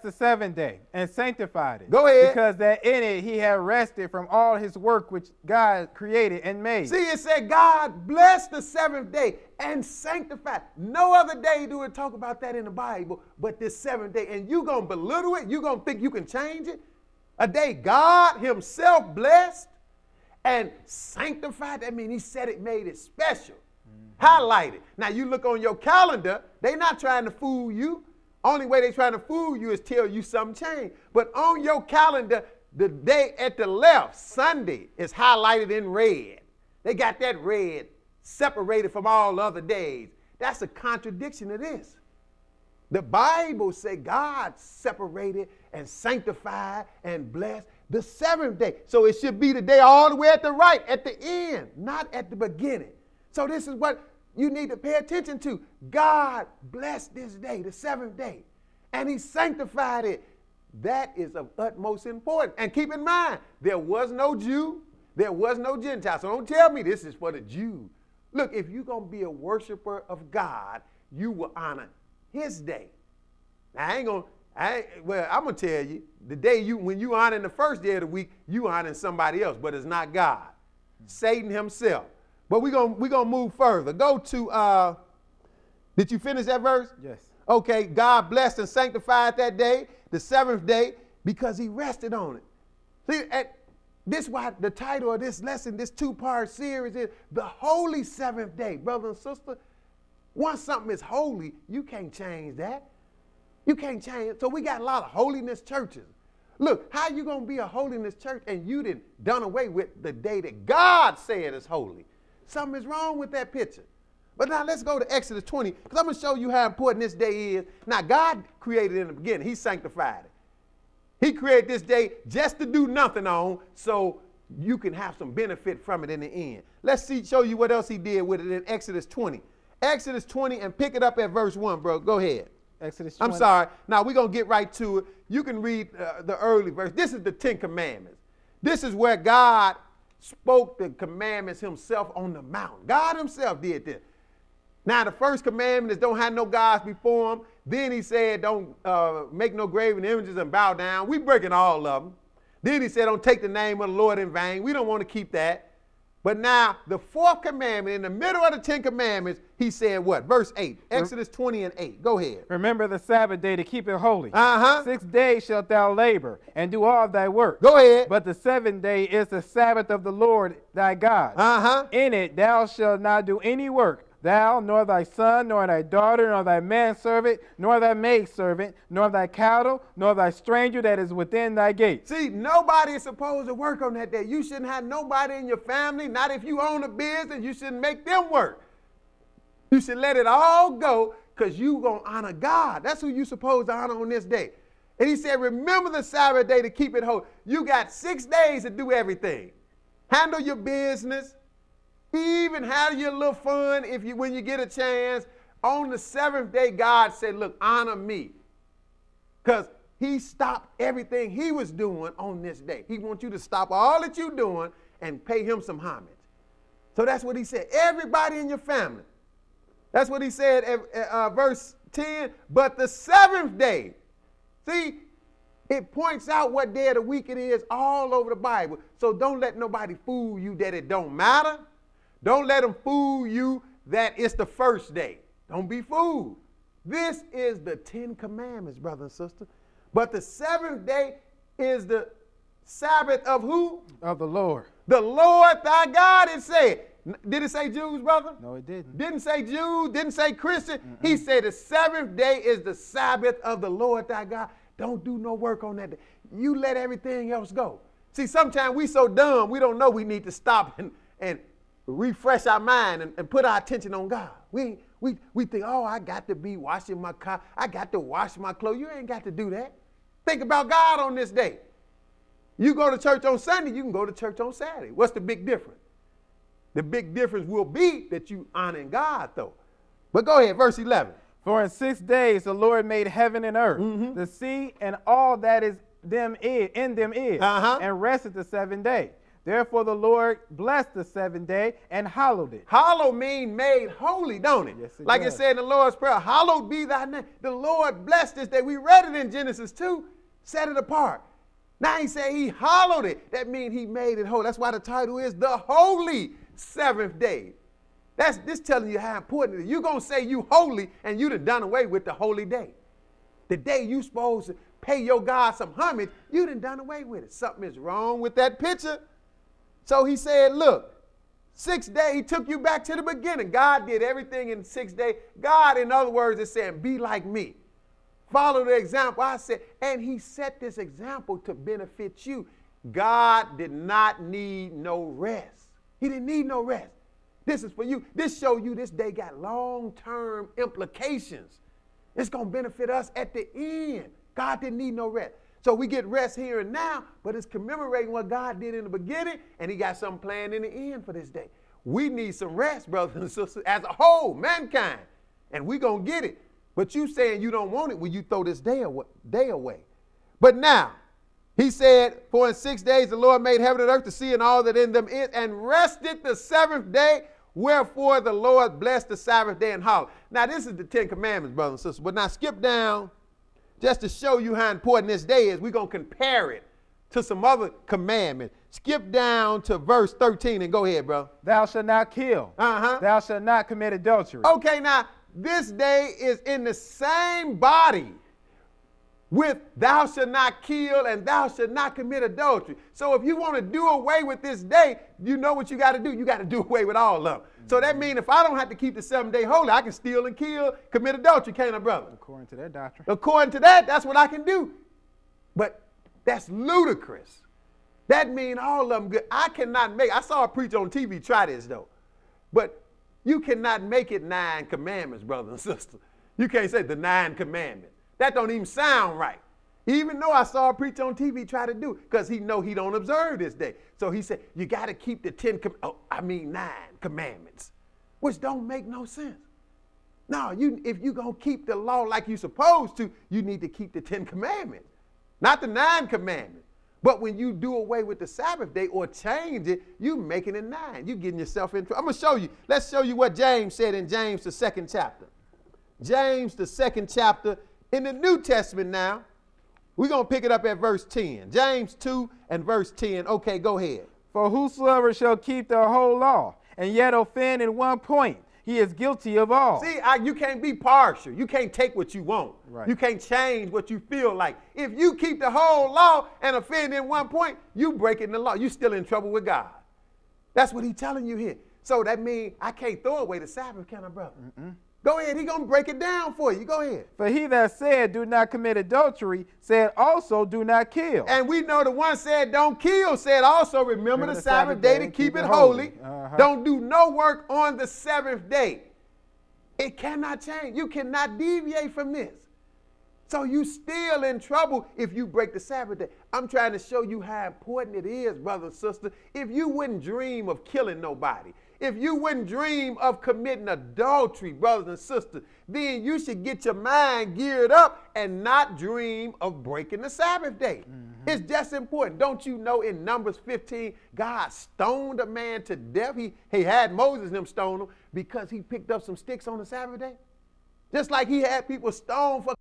the seventh day and sanctified it. Go ahead. Because that in it he had rested from all his work which God created and made. See, it said God blessed the seventh day and sanctified. No other day do it talk about that in the Bible but this seventh day. And you going to belittle it? You going to think you can change it? A day God himself blessed and sanctified. That means he said it, made it special. Highlighted. Now you look on your calendar, they're not trying to fool you. Only way they're trying to fool you is tell you something changed. But on your calendar, the day at the left, Sunday, is highlighted in red. They got that red separated from all other days. That's a contradiction to this. The Bible says God separated and sanctified and blessed the seventh day. So it should be the day all the way at the right, at the end, not at the beginning. So this is what you need to pay attention to. God blessed this day, the seventh day, and he sanctified it. That is of utmost importance. And keep in mind, there was no Jew, there was no Gentile. So don't tell me this is for the Jew. Look, if you're going to be a worshiper of God, you will honor his day. Now, I'm going to tell you, the day when you honor the first day of the week, you honor somebody else, but it's not God. Satan himself. But we're gonna move further. Go to, did you finish that verse? Yes. Okay, God blessed and sanctified that day, the seventh day, because he rested on it. See, this is why the title of this lesson, this two-part series is The Holy Seventh Day. Brother and sister, once something is holy, you can't change that. You can't change it. So we got a lot of holiness churches. Look, how you gonna be a holiness church and you done away with the day that God said is holy? Something is wrong with that picture. But now let's go to Exodus 20, because I'm going to show you how important this day is. Now, God created it in the beginning. He sanctified it. He created this day just to do nothing on, so you can have some benefit from it in the end. Let's show you what else he did with it in Exodus 20. Exodus 20, and pick it up at verse 1, bro. Go ahead. Exodus 20. I'm sorry. Now, we're going to get right to it. You can read the early verse. This is the Ten Commandments. This is where God spoke the commandments himself on the mountain. God himself did this. Now, the first commandment is don't have no gods before him. Then he said don't make no graven images and bow down. We breaking all of them. Then he said don't take the name of the Lord in vain. We don't want to keep that. But now, the fourth commandment, in the middle of the Ten Commandments, he said what? Verse 8, Exodus 20 and 8. Go ahead. Remember the Sabbath day to keep it holy. 6 days shalt thou labor and do all thy work. Go ahead. But the seventh day is the Sabbath of the Lord thy God. In it thou shalt not do any work. Thou, nor thy son, nor thy daughter, nor thy manservant, nor thy maidservant, nor thy cattle, nor thy stranger that is within thy gates. See, nobody is supposed to work on that day. You shouldn't have nobody in your family, not if you own a business, you shouldn't make them work. You should let it all go because you're going to honor God. That's who you're supposed to honor on this day. And he said, remember the Sabbath day to keep it holy. You got 6 days to do everything. Handle your business. Even have your little fun when you get a chance. On the seventh day, God said, look, honor me. Because he stopped everything he was doing on this day. He wants you to stop all that you're doing and pay him some homage. So that's what he said. Everybody in your family. That's what he said at verse 10. But the seventh day. See, it points out what day of the week it is all over the Bible. So don't let nobody fool you that it don't matter. Don't let them fool you that it's the first day. Don't be fooled. This is the Ten Commandments, brother and sister. But the seventh day is the Sabbath of who? Of the Lord. The Lord thy God, it said. Did it say Jews, brother? No, it didn't. Didn't say Jews, didn't say Christian. He said the seventh day is the Sabbath of the Lord thy God. Don't do no work on that day. You let everything else go. See, sometimes we so dumb, we don't know we need to stop and refresh our mind and put our attention on God. We think, oh, I got to be washing my car. I got to wash my clothes. You ain't got to do that. Think about God on this day. You go to church on Sunday, you can go to church on Saturday. What's the big difference? The big difference will be that you honoring God, though. But go ahead, verse 11. For in 6 days the Lord made heaven and earth, the sea and all that is in them is, and rested the seventh day. Therefore the Lord blessed the seventh day and hallowed it. Hallow mean made holy, don't it? Yes, it like does. it said in the Lord's Prayer, hallowed be thy name. The Lord blessed this day. We read it in Genesis 2, set it apart. Now he said he hallowed it. That means he made it holy. That's why the title is the Holy Seventh Day. That's this telling you how important it is. You're going to say you holy and you done away with the holy day. The day you supposed to pay your God some homage, you done away with it. Something is wrong with that picture. So he said, look, 6 days, he took you back to the beginning. God did everything in 6 days. God, in other words, is saying, be like me. Follow the example I said. And he set this example to benefit you. God did not need no rest. He didn't need no rest. This is for you. This show you this day got long-term implications. It's going to benefit us at the end. God didn't need no rest. So we get rest here and now, but it's commemorating what God did in the beginning, and he got something planned in the end for this day. We need some rest, brothers and sisters, as a whole, mankind, and we're going to get it. But you saying you don't want it when you throw this day away. But now, he said, for in 6 days the Lord made heaven and earth, the sea and all that in them is, and rested the seventh day. Wherefore the Lord blessed the Sabbath day and hallowed. Now this is the 10 Commandments, brothers and sisters. But now skip down just to show you how important this day is. We're going to compare it to some other commandments. Skip down to verse 13 and go ahead, bro. Thou shalt not kill. Thou shalt not commit adultery. Okay, now this day is in the same body with thou shalt not kill and thou shalt not commit adultery. So if you want to do away with this day, you know what you got to do. You got to do away with all of them. So that means if I don't have to keep the 7th day holy, I can steal and kill, commit adultery, can't I, brother? According to that doctrine. According to that, that's what I can do. But that's ludicrous. That means all of them good. I saw a preacher on TV try this though. But you cannot make it 9 commandments, brothers and sisters. You can't say the 9 commandments. That don't even sound right. Even though I saw a preacher on TV try to do it, because he know he don't observe this day. So he said, you got to keep the 9 commandments, which don't make no sense. No, if you're going to keep the law like you're supposed to, you need to keep the 10 commandments, not the 9 commandments. But when you do away with the Sabbath day or change it, you making it 9. You getting yourself in trouble. I'm going to show you. Let's show you what James said in James, the 2nd chapter. James, the 2nd chapter. In the New Testament now, we're going to pick it up at verse 10. James 2 and verse 10. Okay, go ahead. For whosoever shall keep the whole law and yet offend in one point, he is guilty of all. See, you can't be partial. You can't take what you want. Right. You can't change what you feel like. If you keep the whole law and offend in one point, you breaking the law. You still in trouble with God. That's what he's telling you here. So that means I can't throw away the Sabbath, can I, brother? Go ahead. He's going to break it down for you. Go ahead. For he that said, do not commit adultery, said also, do not kill. And we know the one said, don't kill, said also, remember the Sabbath day to keep it holy. Don't do no work on the 7th day. It cannot change. You cannot deviate from this. So you still in trouble if you break the Sabbath day. I'm trying to show you how important it is, brother and sister. If you wouldn't dream of killing nobody, if you wouldn't dream of committing adultery, brothers and sisters, then you should get your mind geared up and not dream of breaking the Sabbath day. It's just important. Don't you know in Numbers 15, God stoned a man to death? He had Moses and them stone him because he picked up some sticks on the Sabbath day. Just like he had people stoned for